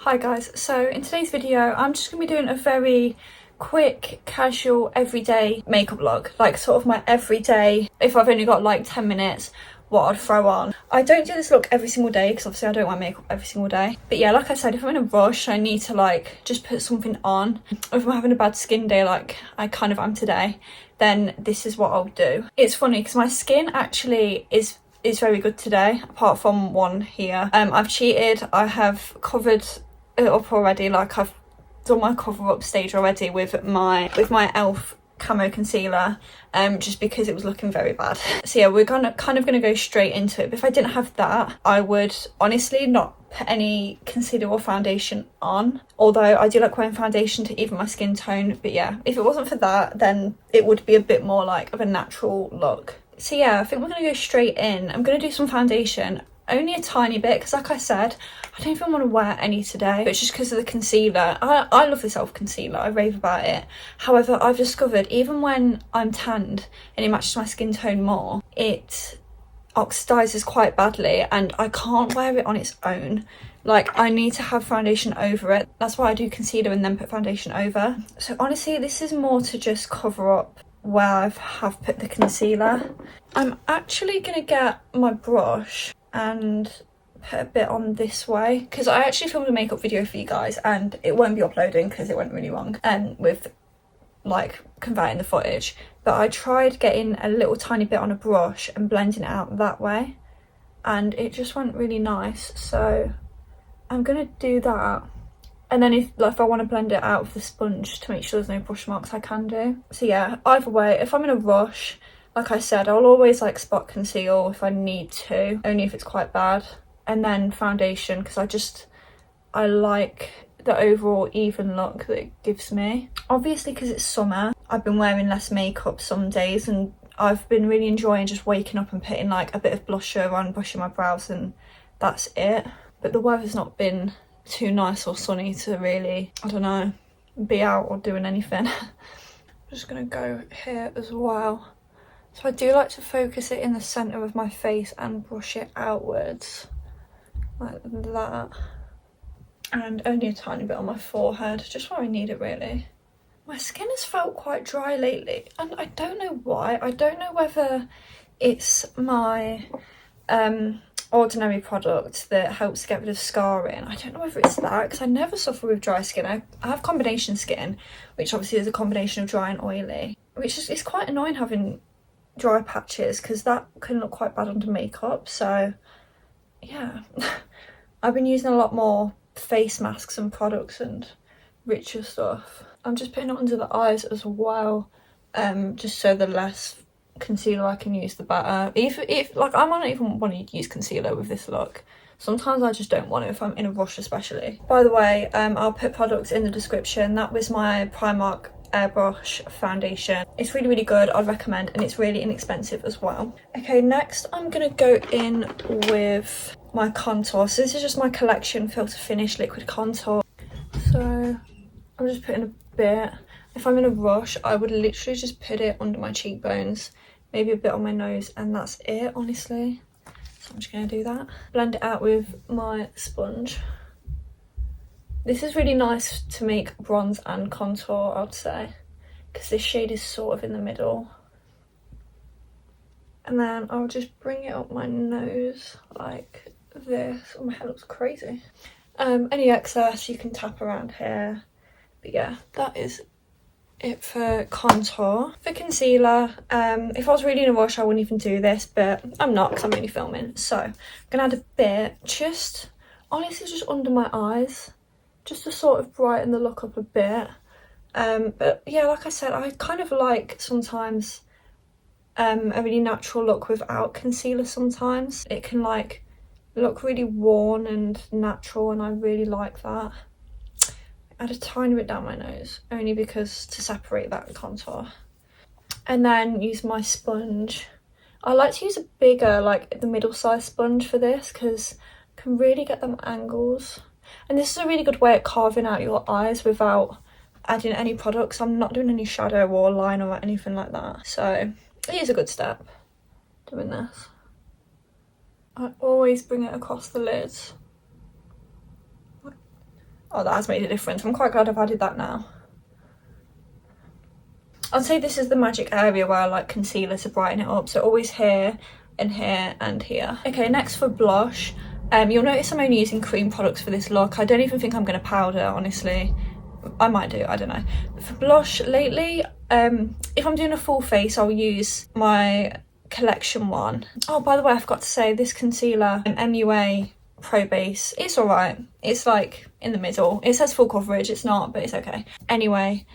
Hi guys, so in today's video I'm just going to be doing a very quick, casual, everyday makeup look. Like sort of my everyday, if I've only got like 10 minutes, what I'd throw on. I don't do this look every single day because obviously I don't wear makeup every single day. But yeah, like I said, if I'm in a rush, I need to like just put something on. Or if I'm having a bad skin day like I kind of am today, then this is what I'll do. It's funny because my skin actually is very good today, apart from one here. I've cheated. I have covered it up already. Like I've done my cover up stage already with my elf camo concealer, just because it was looking very bad. So yeah, we're kind of gonna go straight into it. But if I didn't have that, I would honestly not put any concealer or foundation on, although I do like wearing foundation to even my skin tone. But yeah, if it wasn't for that, then it would be a bit more like of a natural look. So yeah, I think we're gonna go straight in. I'm gonna do some foundation, only a tiny bit, because like I said, I don't even want to wear any today, but it's just because of the concealer. I love this elf concealer, I rave about it. However, I've discovered even when I'm tanned and it matches my skin tone more, it oxidizes quite badly and I can't wear it on its own. Like I need to have foundation over it. That's why I do concealer and then put foundation over. So honestly, this is more to just cover up where I have put the concealer. I'm actually gonna get my brush and put a bit on this way, because I actually filmed a makeup video for you guys and it won't be uploading because it went really wrong with like converting the footage. But I tried getting a little tiny bit on a brush and blending it out that way, and it just went really nice. So I'm gonna do that, and then if I want to blend it out with the sponge to make sure there's no brush marks, I can do. So yeah, either way, if I'm in a rush, like I said, I'll always like spot conceal if I need to, only if it's quite bad. And then foundation, because I like the overall even look that it gives me. Obviously because it's summer, I've been wearing less makeup some days and I've been really enjoying just waking up and putting like a bit of blusher on, brushing my brows, and that's it. But the weather's not been too nice or sunny to really, I don't know, be out or doing anything. I'm just gonna go here as well. So I do like to focus it in the centre of my face and brush it outwards like that, and only a tiny bit on my forehead, just where I need it really. My skin has felt quite dry lately and I don't know why. I don't know whether it's my ordinary product that helps get rid of scarring. I don't know whether it's that, because I never suffer with dry skin. I have combination skin, which obviously is a combination of dry and oily, which is it's quite annoying having dry patches because that can look quite bad under makeup. So yeah, I've been using a lot more face masks and products and richer stuff. I'm just putting it under the eyes as well, just so the less concealer I can use, the better. If like I might not even want to use concealer with this look. Sometimes I just don't want it if I'm in a rush especially. By the way, I'll put products in the description. That was my Primark airbrush foundation. It's really good, I'd recommend, and it's really inexpensive as well. Okay, next I'm gonna go in with my contour. So this is just my Collection Filter Finish liquid contour. So I'm just putting a bit. If I'm in a rush, I would literally just put it under my cheekbones, maybe a bit on my nose, and that's it, honestly. So I'm just gonna do that. Blend it out with my sponge. This is really nice to make bronze and contour, I'd say, because this shade is sort of in the middle. And then I'll just bring it up my nose like this. Oh, my hair looks crazy. Any excess you can tap around here. But yeah, that is it for contour. For concealer, if I was really in a rush I wouldn't even do this, but I'm not because I'm really filming. So I'm gonna add a bit, just honestly just under my eyes, just to sort of brighten the look up a bit. But yeah, like I said, I kind of like sometimes a really natural look without concealer. Sometimes it can like look really worn and natural, and I really like that. Add a tiny bit down my nose, only because to separate that contour. And then use my sponge. I like to use a bigger, like the middle size sponge for this, because I can really get them angles. And this is a really good way at carving out your eyes without adding any products. I'm not doing any shadow or liner or anything like that. So it is a good step, doing this. I always bring it across the lids. Oh, that has made a difference. I'm quite glad I've added that now. I'd say this is the magic area where I like concealer to brighten it up. So always here and here and here. Okay, next for blush. You'll notice I'm only using cream products for this look. I don't even think I'm going to powder, honestly. I might do, I don't know. But for blush lately, if I'm doing a full face, I'll use my collection one. Oh, by the way, I forgot to say this concealer, MUA Pro Base, it's alright. It's like in the middle. It says full coverage, it's not, but it's okay. Anyway,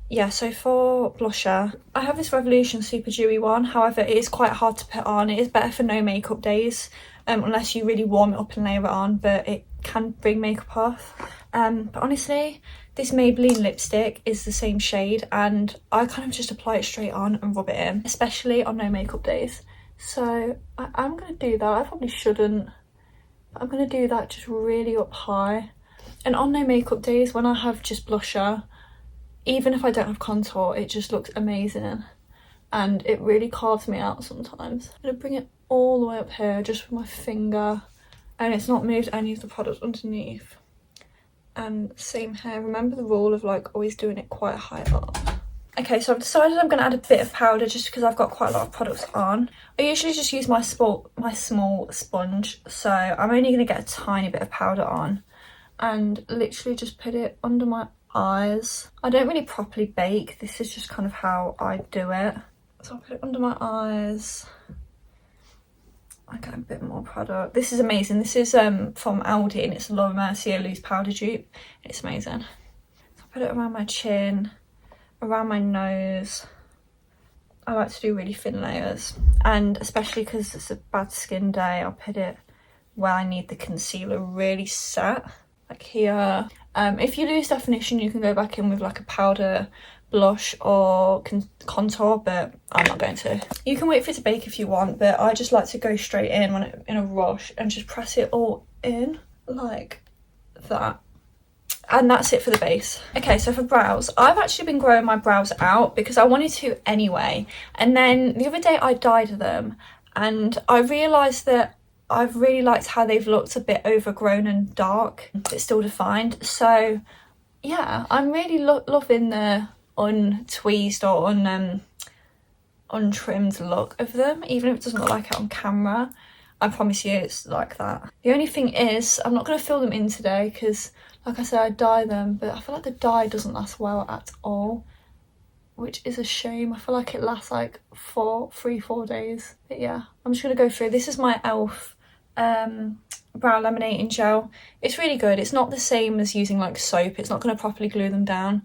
yeah, so for blusher, I have this Revolution Super Dewy one. However, it is quite hard to put on. It is better for no makeup days, unless you really warm it up and layer it on, but it can bring makeup off. But honestly, this Maybelline lipstick is the same shade, and I kind of just apply it straight on and rub it in, especially on no makeup days. So I'm going to do that. I probably shouldn't, but I'm going to do that just really up high. And on no makeup days, when I have just blusher, even if I don't have contour, it just looks amazing, and it really carves me out sometimes. I'm going to bring it all the way up here just with my finger, and it's not moved any of the product underneath. And same here, remember the rule of like always doing it quite high up. Okay, so I've decided I'm going to add a bit of powder just because I've got quite a lot of products on. I usually just use my small sponge, so I'm only going to get a tiny bit of powder on and literally just put it under my eyes. I don't really properly bake, this is just kind of how I do it. So I'll put it under my eyes. I get a bit more product. This is amazing. This is from Aldi, and it's Laura Mercier loose powder dupe. It's amazing. So I put it around my chin, around my nose. I like to do really thin layers, and especially because it's a bad skin day, I'll put it where I need the concealer really set, like here. If you lose definition, you can go back in with like a powder blush or contour, but I'm not going to. You can wait for it to bake if you want, but I just like to go straight in when in a rush and just press it all in like that. And that's it for the base. Okay, so for brows, I've actually been growing my brows out because I wanted to anyway, and then the other day I dyed them and I realised that I've really liked how they've looked a bit overgrown and dark but still defined. So yeah, I'm really loving the untweezed or untrimmed look of them, even if it doesn't look like it on camera. I promise you it's like that. The only thing is, I'm not going to fill them in today because, like I said, I dye them, but I feel like the dye doesn't last well at all, which is a shame. I feel like it lasts like 3-4 days. But yeah, I'm just going to go through. This is my e.l.f. brow laminating gel. It's really good. It's not the same as using like soap. It's not going to properly glue them down.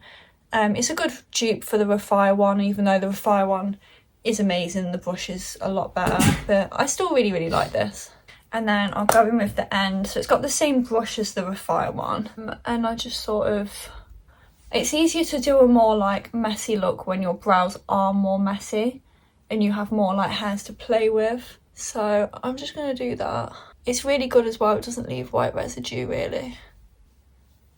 It's a good dupe for the Refire one, even though the Refire one is amazing. The brush is a lot better, but I still really like this. And then I'll go in with the end. So it's got the same brush as the Refire one, and I just sort of, it's easier to do a more like messy look when your brows are more messy and you have more like hairs to play with. So I'm just going to do that. It's really good as well. It doesn't leave white residue really.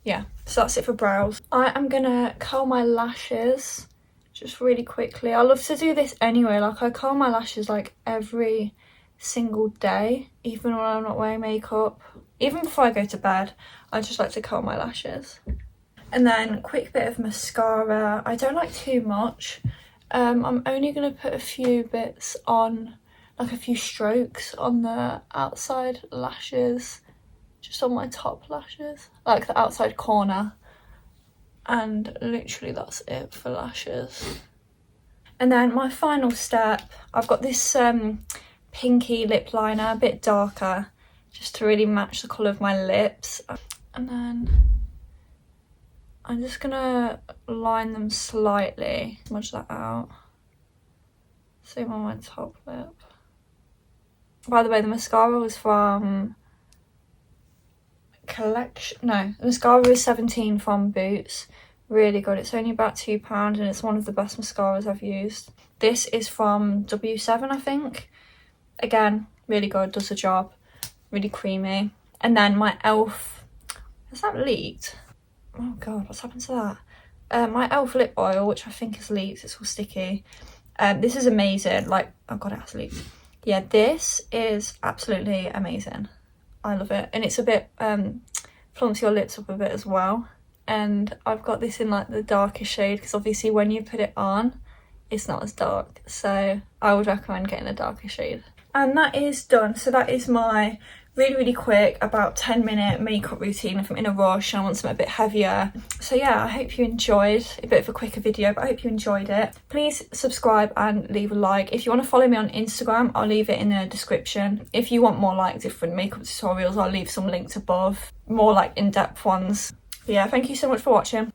Yeah, so that's it for brows. I am going to curl my lashes just really quickly. I love to do this anyway. Like I curl my lashes like every single day, even when I'm not wearing makeup. Even before I go to bed, I just like to curl my lashes. And then quick bit of mascara. I don't like too much. I'm only going to put a few bits on, like a few strokes on the outside lashes, just on my top lashes, like the outside corner. And literally that's it for lashes. And then my final step, I've got this pinky lip liner, a bit darker, just to really match the colour of my lips. And then I'm just gonna line them slightly, smudge that out. Same on my top lip. By the way, the mascara was from the mascara is 17 from Boots. Really good. It's only about £2 and it's one of the best mascaras I've used. This is from W7, I think. Again, really good, does the job. Really creamy. And then my e.l.f. Has that leaked? Oh god, what's happened to that? My e.l.f. lip oil, which I think has leaked, it's all sticky. This is amazing. Like, oh god, it has leaked. Yeah, this is absolutely amazing. I love it. And it's a bit plumps your lips up a bit as well. And I've got this in like the darkest shade because obviously when you put it on it's not as dark, so I would recommend getting a darker shade. And that is done. So that is my really quick, about 10-minute makeup routine if I'm in a rush and I want something a bit heavier. So yeah, I hope you enjoyed a bit of a quicker video, but I hope you enjoyed it. Please subscribe and leave a like. If you want to follow me on Instagram, I'll leave it in the description. If you want more like different makeup tutorials, I'll leave some links above, more like in-depth ones. But yeah, thank you so much for watching.